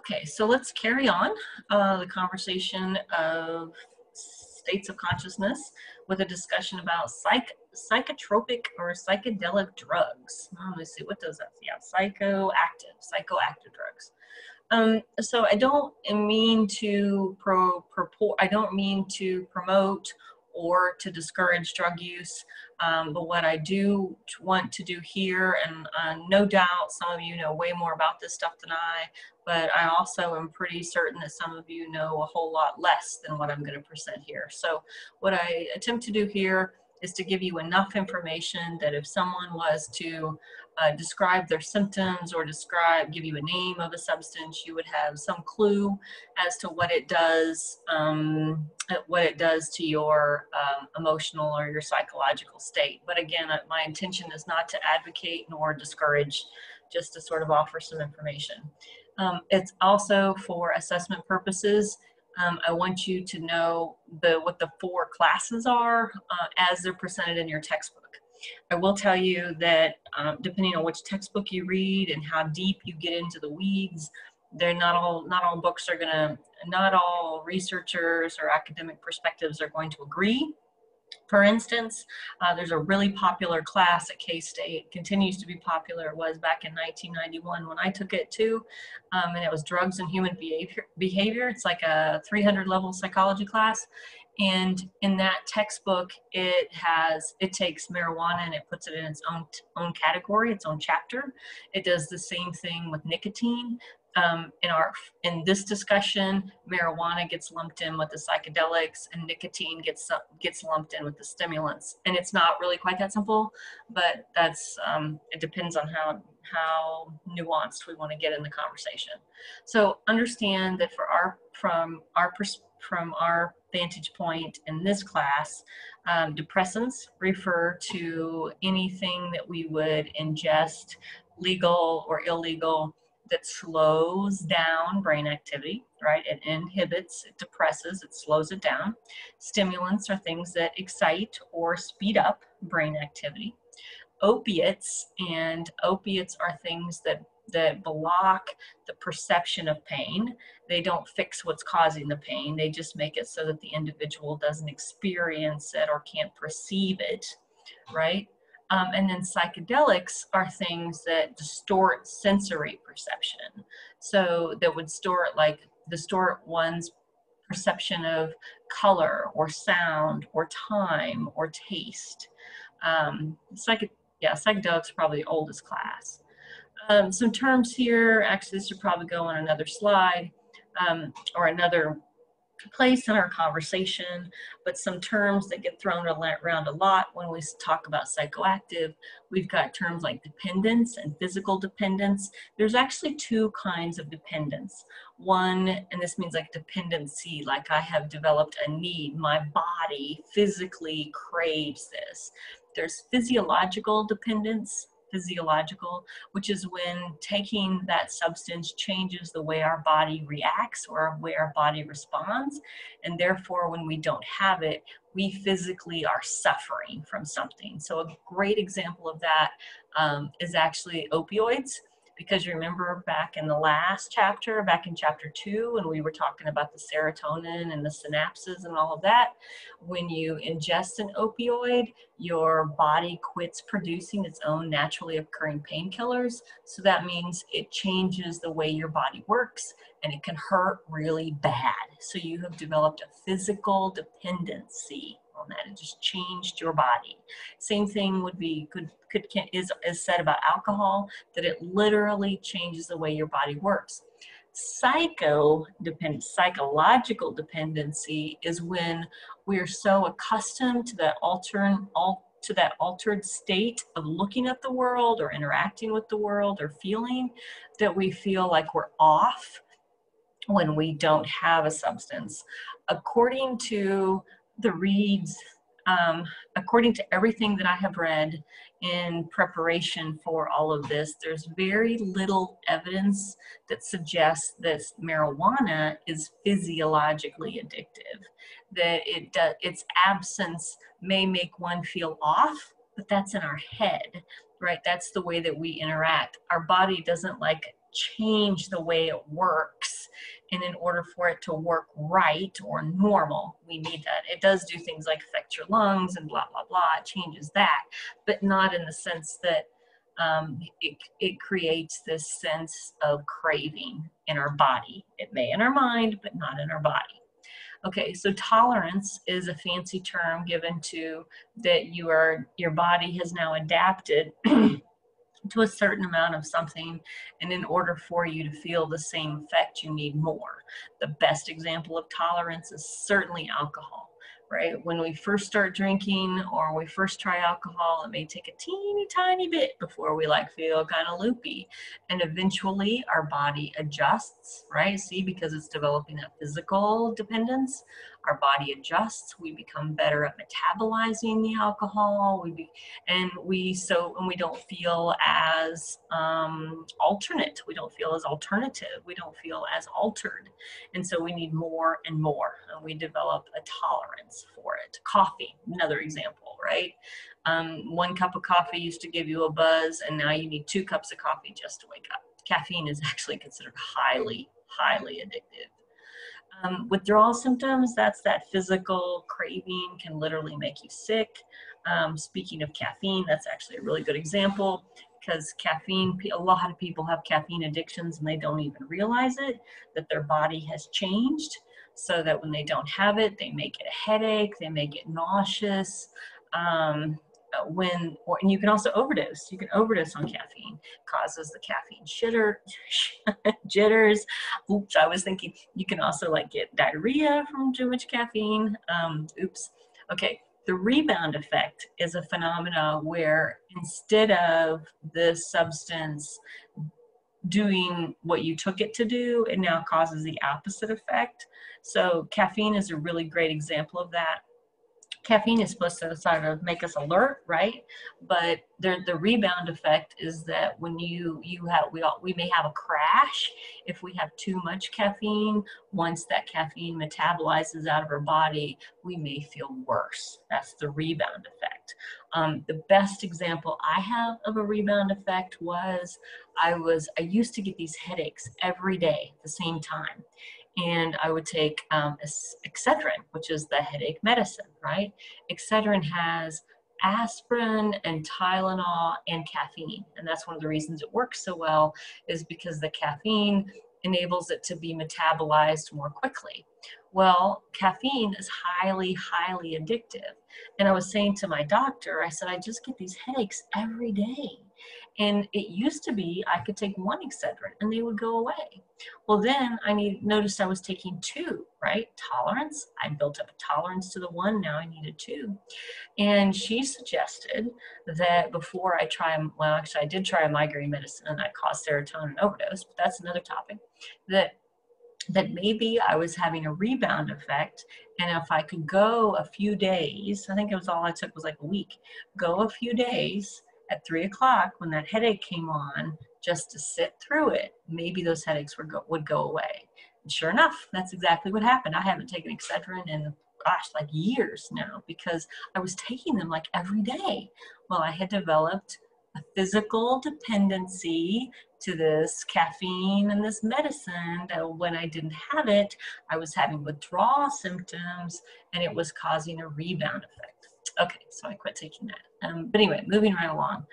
Okay, so let's carry on the conversation of states of consciousness with a discussion about psychotropic or psychedelic drugs. Let me see, what does that? Yeah, psychoactive drugs. So I don't mean to I don't mean to promote or to discourage drug use, but what I do want to do here, and no doubt some of you know way more about this stuff than I, but I also am pretty certain that some of you know a whole lot less than what I'm going to present here. So what I attempt to do here is to give you enough information that if someone was to describe their symptoms or give you a name of a substance, you would have some clue as to what it does to your emotional or your psychological state. But again, my intention is not to advocate nor discourage, just to sort of offer some information. It's also for assessment purposes. I want you to know what the 4 classes are as they're presented in your textbook. I will tell you that depending on which textbook you read and how deep you get into the weeds, not all books are not all researchers or academic perspectives are going to agree. For instance, there's a really popular class at K-State, continues to be popular. It was back in 1991 when I took it too, and it was Drugs and Human Behavior. It's like a 300-level psychology class. And in that textbook, it takes marijuana and it puts it in its own category, its own chapter. It does the same thing with nicotine. In this discussion, marijuana gets lumped in with the psychedelics, and nicotine gets lumped in with the stimulants. And it's not really quite that simple, but that's it depends on how nuanced we want to get in the conversation. So understand that from our vantage point in this class, depressants refer to anything that we would ingest, legal or illegal, that slows down brain activity, right? It inhibits, it depresses, it slows it down. Stimulants are things that excite or speed up brain activity. Opiates are things that block the perception of pain. They don't fix what's causing the pain. They just make it so that the individual doesn't experience it or can't perceive it, right? And then psychedelics are things that distort sensory perception. So that would distort one's perception of color or sound or time or taste. Psychedelics are probably the oldest class. Some terms here, actually this should probably go on another slide or another place in our conversation, but some terms that get thrown around a lot when we talk about psychoactive. We've got terms like dependence and physical dependence. There's actually 2 kinds of dependence. One, and this means like dependency, like I have developed a need, my body physically craves this. There's physiological dependence, which is when taking that substance changes the way our body reacts or the way our body responds. And therefore, when we don't have it, we physically are suffering from something. So a great example of that is actually opioids. Because you remember back in the last chapter, back in chapter 2, when we were talking about the serotonin and the synapses and all of that, when you ingest an opioid, your body quits producing its own naturally occurring painkillers. So that means it changes the way your body works and it can hurt really bad. So you have developed a physical dependency on that. It just changed your body. Same thing is said about alcohol, that it literally changes the way your body works. Psychological dependency is when we're so accustomed to that altered state of looking at the world or interacting with the world or feeling that we feel like we're off when we don't have a substance. According to the reads, according to everything that I have read in preparation for all of this, there's very little evidence that suggests that marijuana is physiologically addictive, that its absence may make one feel off, but that's in our head, right? That's the way that we interact. Our body doesn't like change the way it works And in order for it to work right or normal, we need that. It does do things like affect your lungs and blah, blah, blah. It changes that, but not in the sense that it creates this sense of craving in our body. It may in our mind, but not in our body. Okay, so tolerance is a fancy term given to that your body has now adapted to a certain amount of something, and in order for you to feel the same effect, you need more. The best example of tolerance is certainly alcohol, right? When we first start drinking or we first try alcohol, it may take a teeny tiny bit before we feel kind of loopy, and eventually our body adjusts, right? See, because it's developing that physical dependence, our body adjusts. We become better at metabolizing the alcohol. And we don't feel as alternate. We don't feel as alternative. We don't feel as altered. And so we need more and more. And we develop a tolerance for it. Coffee, another example, right? 1 cup of coffee used to give you a buzz, and now you need 2 cups of coffee just to wake up. Caffeine is actually considered highly, highly addictive. Withdrawal symptoms, that's that physical craving, can literally make you sick. Speaking of caffeine, that's actually a really good example, because caffeine, a lot of people have caffeine addictions and they don't even realize it, that their body has changed, so that when they don't have it, they may get a headache, they may get nauseous. And you can also overdose. You can overdose on caffeine. Causes the caffeine jitters. Oops, I was thinking you can also get diarrhea from too much caffeine. Oops. Okay. The rebound effect is a phenomena where instead of the substance doing what you took it to do, it now causes the opposite effect. So caffeine is a really great example of that. Caffeine is supposed to sort of make us alert, right? But the rebound effect is that when we may have a crash if we have too much caffeine. Once that caffeine metabolizes out of our body, we may feel worse. That's the rebound effect. The best example I have of a rebound effect was I used to get these headaches every day at the same time. And I would take Excedrin, which is the headache medicine, right? Excedrin has aspirin and Tylenol and caffeine. And that's one of the reasons it works so well, is because the caffeine enables it to be metabolized more quickly. Well, caffeine is highly, highly addictive. And I was saying to my doctor, I said, I just get these headaches every day. And it used to be I could take 1 Excedrin and they would go away. Well, then noticed I was taking 2, right? Tolerance. I built up a tolerance to the 1. Now I needed 2. And she suggested that before I I did try a migraine medicine and that caused serotonin overdose, but that's another topic, that maybe I was having a rebound effect. And if I could go a few days, I think it was all I took was a week, go a few days at 3 o'clock when that headache came on, just to sit through it, maybe those headaches would go away. And sure enough, that's exactly what happened. I haven't taken Excedrin in, years now, because I was taking them every day. Well, I had developed a physical dependency to this caffeine and this medicine that when I didn't have it, I was having withdrawal symptoms and it was causing a rebound effect. Okay, so I quit taking that. But anyway, moving right along.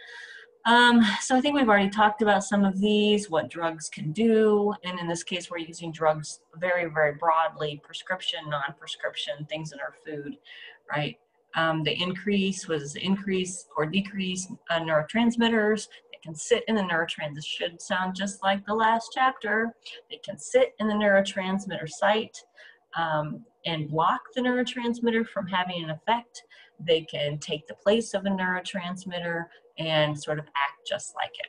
So I think we've already talked about some of these, what drugs can do. And in this case, we're using drugs very, very broadly, prescription, non-prescription, things in our food, right? The increase or decrease neurotransmitters. They can sit in the neurotransmitter. This should sound just like the last chapter. They can sit in the neurotransmitter site and block the neurotransmitter from having an effect. They can take the place of a neurotransmitter and sort of act just like it.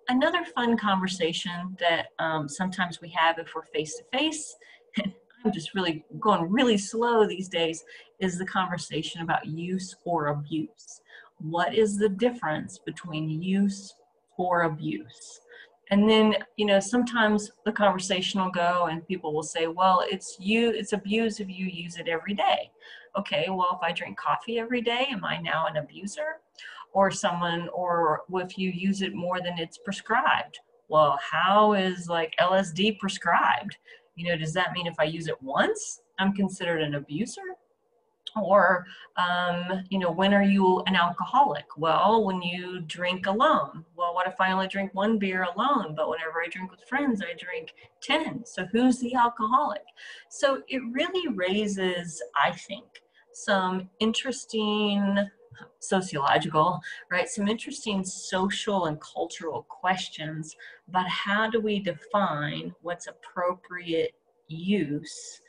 Another fun conversation that sometimes we have if we're face-to-face, and I'm just really going really slow these days, is the conversation about use or abuse. What is the difference between use or abuse? And then, sometimes the conversation will go and people will say, well, it's abuse if you use it every day. Okay, well, if I drink coffee every day, am I now an abuser? Or if you use it more than it's prescribed? Well, how is LSD prescribed? You know, does that mean if I use it once, I'm considered an abuser? Or, you know, when are you an alcoholic? Well, when you drink alone. Well, what if I only drink one beer alone, but whenever I drink with friends, I drink 10? So who's the alcoholic? So it really raises, I think, some interesting sociological, right? Some interesting social and cultural questions about how do we define what's appropriate use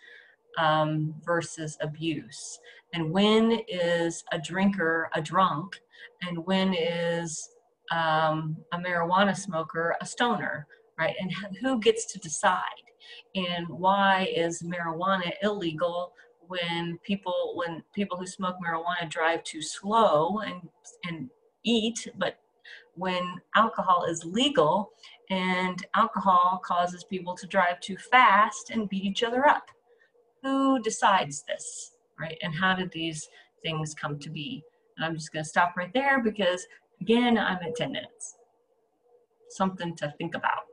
versus abuse, and when is a drinker a drunk, and when is a marijuana smoker a stoner, right? And who gets to decide? And why is marijuana illegal when people who smoke marijuana drive too slow and eat, but when alcohol is legal and alcohol causes people to drive too fast and beat each other up? Who decides this, right? And how did these things come to be? And I'm just going to stop right there because, again, I'm at 10 minutes. Something to think about.